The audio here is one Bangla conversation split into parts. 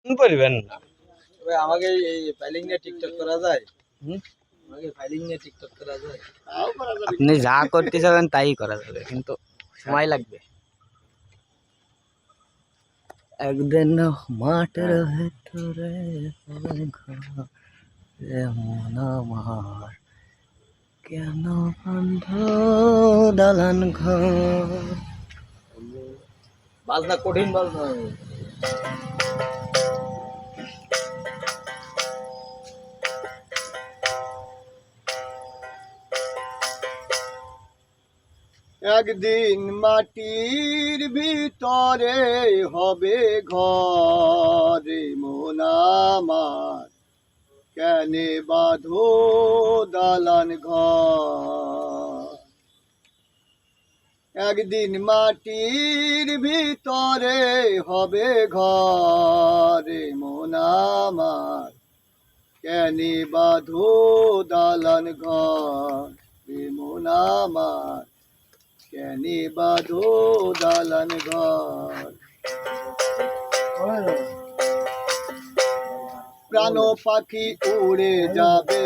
পারিবেন না। তবে আমাকে এই ফাইলিং নিয়ে টিকটক করা যায়? আমাকে ফাইলিং নিয়ে টিকটক করা যায়? আপনি যা করতে চাবেন তাই করা যাবে, কিন্তু সময় লাগবে। একদিন মাঠের ভেতরে মন আমার কেন বন্ধ দালান ঘর। বাজনা কঠিন বাজনা। একদিন মাটির ভিতরে হবে ঘরে মন আমার, কেনে বাঁধো দালান ঘর। একদিন মাটির ভিতরে হবে ঘরে মন আমার, কেনে বাঁধো দালান ঘর মন আমার, কেনে বাঁধো দালান ঘর। প্রাণ পাখি উড়ে যাবে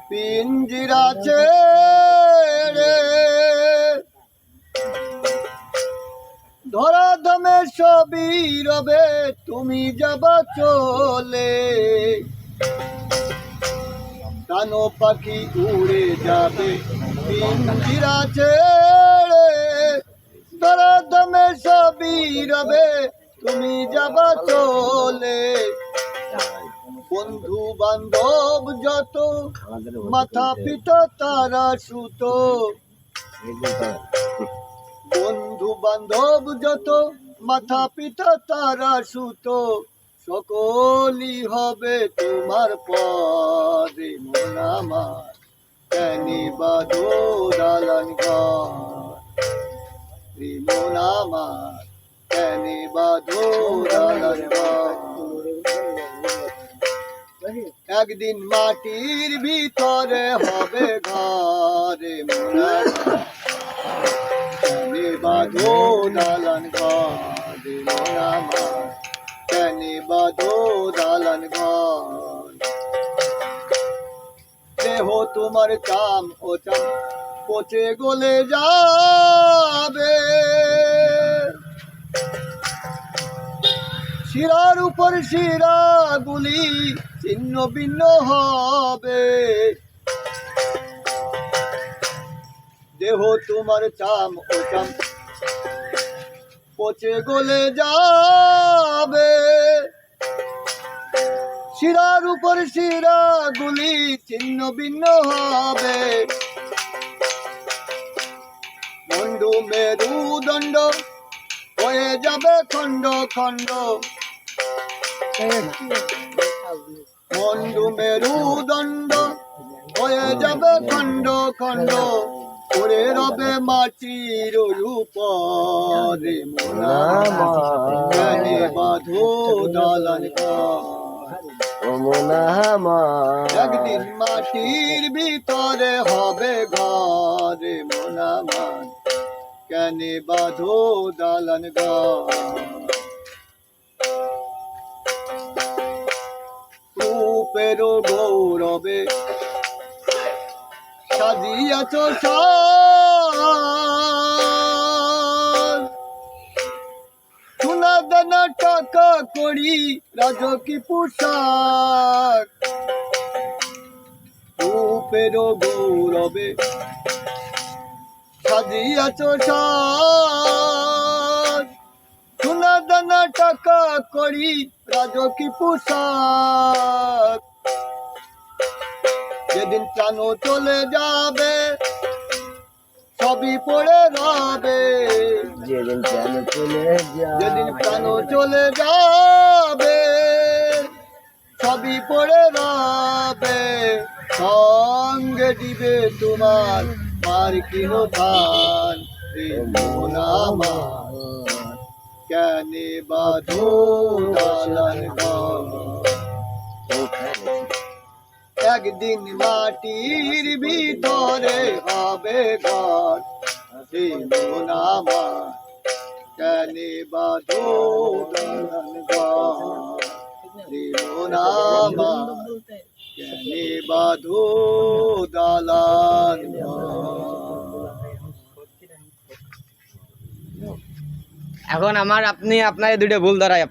পিঞ্জিরা ছেড়ে, ধরা ধমে সবই রবে তুমি যাবা চলে। প্রাণ পাখি উড়ে যাবে পিঞ্জিরা ছেড়ে, ধরা ধমে সবই রবে তুমি যাবা চলে। বন্ধু বান্ধব যত মাথা পিতা তারা সুতো, বন্ধু বান্ধব যত মাথা পিতা তারা সুতো, সকলই হবে তোমার পরে মন আমার, কেনে বাঁধো দালান ঘর মন আমার, কেনে বাঁধো দালান ঘর। একদিন মাটির ভিতরে হবে ঘরে মন আমার, কেনে বাঁধো দালান ঘরে মন আমার, কেনে বাঁধো দালান ঘর। দেহ তোমার চাম ও চাম পচে গলে যাবে, শিরার উপর শিরা গুলি ছিন্ন ভিন্ন হবে। দেহ তোমার চাম ও চাম পচে গলে যাবে, শিরার উপর শিরা গুলি ছিন্ন ভিন্ন হবে। মন্ডু মেরুদণ্ড হয়ে যাবে খণ্ড খণ্ড, মন্ডু মেরুদণ্ড হয়ে যাবে খণ্ড খণ্ড, পড়ে রবে মাটির উপরে মন আমার, কেনে বাঁধো দালান ঘর। একদিন মাটির ভিতরে হবে ঘরে মন আমার, কেনে বাঁধো দালান ঘর। রূপের গৌরবে সাজিয়াছ সাজ, সোনা দানা টাকা করি রাজকী পোশাক। রূপের গৌরবে সাজিয়াছ সাজ, সোনা দানা টাকা করি রাজকী পোশাক। যেদিন প্রাণ চলে যাবে সবই পড়ে রবে, যেদিন প্রাণ চলে যাবে, যেদিন প্রাণ চলে যাবে সবই পড়ে রবে। সঙ্গে দিবে তোমার মার্কিন ধান মন আমার, কেনে বাঁধো দালান ঘর। একদিন মাটির ভিতরে হবে ঘর মন আমার, কেনে বাঁধো দালান ঘর। কেনে বাঁধো দালান এখন আমার আপনি আপনার দুটো ভুল ধরাই